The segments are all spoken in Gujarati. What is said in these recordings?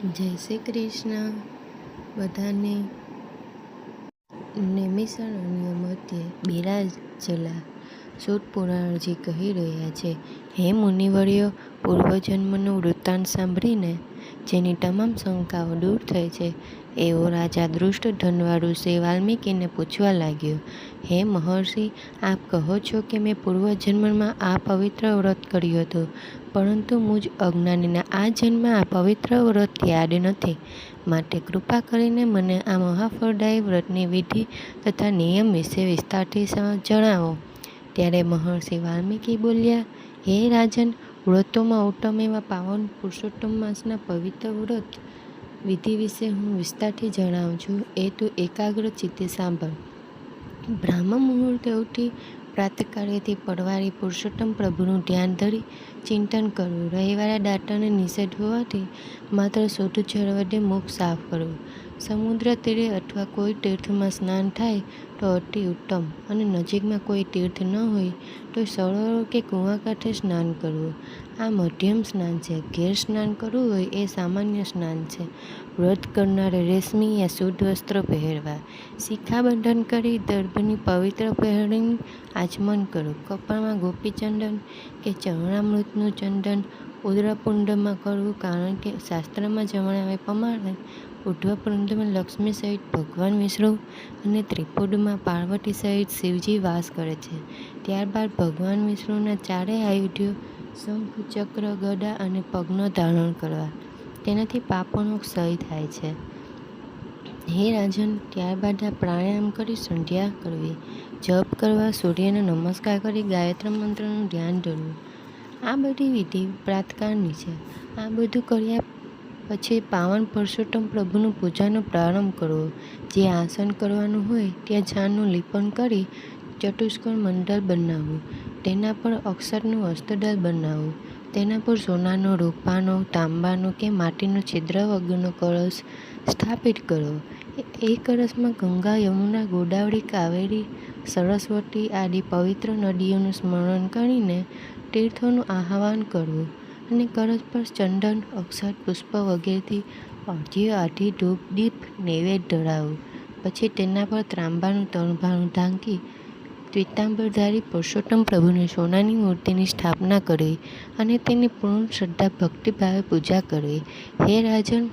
જય શ્રી કૃષ્ણ બધાને. નૈમિષારણ્ય મધ્યે બિરાજેલા સૂત પુરાણજી કહી રહ્યા છે, હે મુનિવર્યો, પૂર્વજન્મનું વૃત્તાંત સાંભળીને જેની તમામ શંકાઓ દૂર થઈ છે એવો રાજા દૃષ્ટ ધનવાળું વાલ્મીકીને પૂછવા લાગ્યો, હે મહર્ષિ, આપ કહો છો કે મેં પૂર્વજન્મમાં આ પવિત્ર વ્રત કર્યું હતું, પરંતુ મુજ અજ્ઞાનીના આ જન્મ આ પવિત્ર વ્રત યાદ નથી. માટે કૃપા કરીને મને આ મહાફળદાયી વ્રતની વિધિ તથા નિયમ વિશે વિસ્તારથી જણાવો. ત્યારે મહર્ષિ વાલ્મીકી બોલ્યા, હે રાજન, વ્રતોમાં ઉત્તમ એવા પાવન પુરુષોત્તમ માસના પવિત્ર વ્રત વિધિ વિશે હું વિસ્તારથી જણાવું છું, એ તું એકાગ્ર ચિત્તે સાંભળ. બ્રાહ્મ મુહૂર્તે ઉઠી પ્રાતકાળેથી પરવારી પુરુષોત્તમ પ્રભુનું ધ્યાન ધરી ચિંતન કરવું. રવિવારે દાંતને નિષેધ હોવાથી માત્ર શુદ્ધ જળ વડે મુખ સાફ કરવું. સમુદ્ર તીરે અથવા કોઈ તીર્થમાં સ્નાન થાય તો અતિ ઉત્તમ, અને નજીકમાં કોઈ તીર્થ ન હોય તો સરોવર કે કૂવા કાંઠે સ્નાન કરવું. આ મધ્યમ સ્નાન છે. ઘેર સ્નાન કરવું હોય એ સામાન્ય સ્નાન છે. વ્રત કરનારે રેશમી યા શુદ્ધ વસ્ત્ર પહેરવા. શિખાબંધન કરી દર્ભની પવિત્ર પહેરીને આચમન કરવું. કપાળમાં ગોપીચંદન કે ચરણામૃતનું ચંદન ઉદરપુંડમાં કરવું, કારણ કે શાસ્ત્રમાં જણાવ્યા પ્રમાણે ઉર્ધ્વપુંડમાં લક્ષ્મી સહિત ભગવાન વિષ્ણુ અને ત્રિપુંડમાં પાર્વતી સહિત શિવજી વાસ કરે છે. ત્યારબાદ ભગવાન વિષ્ણુના ચારેય આયુધો શંખ, ચક્ર, ગદા અને પદ્મ ધારણ કરવા. તેનાથી પાપોનો ક્ષય થાય છે. હે રાજન, ત્યારબાદ આ પ્રાણાયામ કરી સંધ્યા કરવી, જપ કરવા, સૂર્યને નમસ્કાર કરી ગાયત્રી મંત્રનું ધ્યાન ધરવું. આ બધી વિધિ પ્રાતકાળની છે. આ બધું કર્યા પછી પાવન પુરુષોત્તમ પ્રભુનું પૂજાનો પ્રારંભ કરવો. જે આસન કરવાનું હોય ત્યાં છાણનું લીપન કરી ચતુષ્કોણ મંડળ બનાવવું. તેના પર અક્ષતનું હસ્તદળ બનાવવું. તેના પર સોનાનો, રૂપાનો, તાંબાનો કે માટીનો છિદ્ર વગરનો કળશ સ્થાપિત કરવો. એ કળશમાં ગંગા, યમુના, ગોદાવરી, કાવેરી, સરસ્વતી આદિ પવિત્ર નદીઓનું સ્મરણ કરીને તીર્થોનું આહ્વાન કરવું, અને કળશ પર ચંદન, અક્ષત, પુષ્પ વગેરેથી અર્ઘ્ય, આદિ, ધૂપ, દીપ નૈવેદ્ય ધરાવવું. પછી તેના પર ત્રાંબાનું તણભાણું ઢાંકી પીતાંબરધારી પુરુષોત્તમ પ્રભુની સોનાની મૂર્તિની સ્થાપના કરવી અને તેની પૂર્ણ શ્રદ્ધા ભક્તિભાવે પૂજા કરવી. હે રાજન,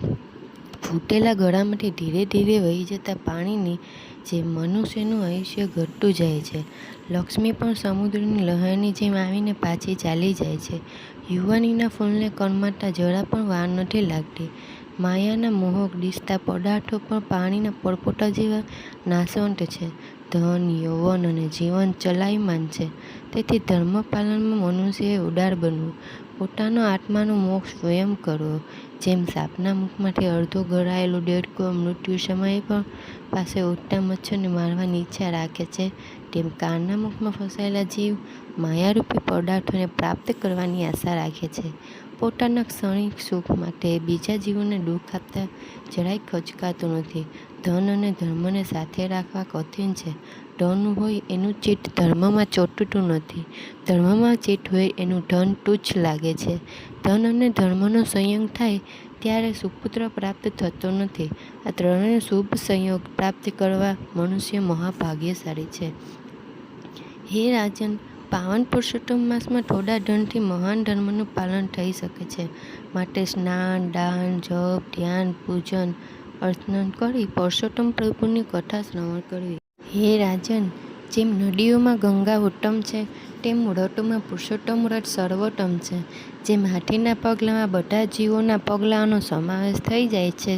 ફૂટેલા ગળામાંથી ધીરે ધીરે વહી જતા પાણીની જેમ મનુષ્યનું આયુષ્ય ઘટતું જાય છે. લક્ષ્મી પણ સમુદ્રની લહેરની જેમ આવીને પાછી ચાલી જાય છે. યુવાનીના ફૂલને કણમાતા જરા પણ વાર નથી લાગતી. માયાના મોહક દિશતા પદાર્થો પણ પાણીના પરપોટા જેવા નાશવંત છે. ધન, યૌવન અને જીવન ચલાયમાન છે. તેથી ધર્મ પાલનમાં મનુષ્યએ ઉદાર બનવું, પોતાનો આત્માનો મોક્ષ સ્વયં કરવો. જેમ સાપના મુખમાંથી અડધો ગળાયેલો દેડકો મૃત્યુ સમયે પણ પાસે ઉડતા મચ્છરને મારવાની ઈચ્છા રાખે છે, તેમ કાળના મુખમાં ફસાયેલા જીવ માયારૂપી પદાર્થોને પ્રાપ્ત કરવાની આશા રાખે છે. પોતાના ક્ષણિક સુખ માટે બીજા જીવોને દુઃખ આપતા જરાય ખચકાતો નથી. ધન અને ધર્મને સાથે રાખવા કઠિન છે. ધન હોય એનું ચિત્ત ધર્મમાં ચોંટતું નથી. ધર્મમાં ચિત્ત હોય એનું ધન તુચ્છ લાગે છે. ધન અને ધર્મનો સંયોગ થાય ત્યારે સુપુત્ર પ્રાપ્ત થતો નથી. આ ત્રણેય શુભ સંયોગ પ્રાપ્ત કરવા મનુષ્ય મહાભાગ્યશાળી છે. હે રાજન, પાવન પુરુષોત્તમ માસમાં થોડા ધનથી મહાન ધર્મનું પાલન થઈ શકે છે. માટે સ્નાન, દાન, જપ, ધ્યાન, પૂજન, અર્ચન કરી પુરુષોત્તમ પ્રભુની કથા શ્રવણ કરવી. હે રાજન, જેમ નદીઓમાં ગંગા ઉત્તમ છે, તેમ વ્રતોમાં પુરુષોત્તમ વ્રત સર્વોત્તમ છે. જેમ હાથીના પગલામાં બધા જીવોના પગલાંનો સમાવેશ થઈ જાય છે,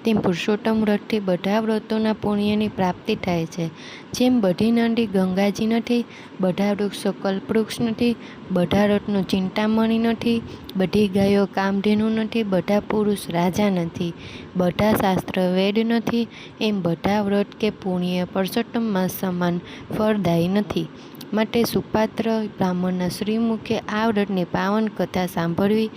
તેમ પુરુષોત્તમ વ્રતથી બધા વ્રતોના પુણ્યની પ્રાપ્તિ થાય છે. જેમ બધી નદી ગંગાજી નથી, બધા વૃક્ષો કલ્પવૃક્ષ નથી, બધા રત્નો ચિંતામણી નથી, બધી ગાયો કામધેનુ નથી, બધા પુરુષ રાજા નથી, બધા શાસ્ત્ર વેદ નથી, એમ બધા વ્રત કે પુણ્ય પુરુષોત્તમ માસ સમાન ફળદાયી નથી. માટે સુપાત્ર બ્રાહ્મણના શ્રીમુખે આ વ્રતની પાવન કથા સાંભળવી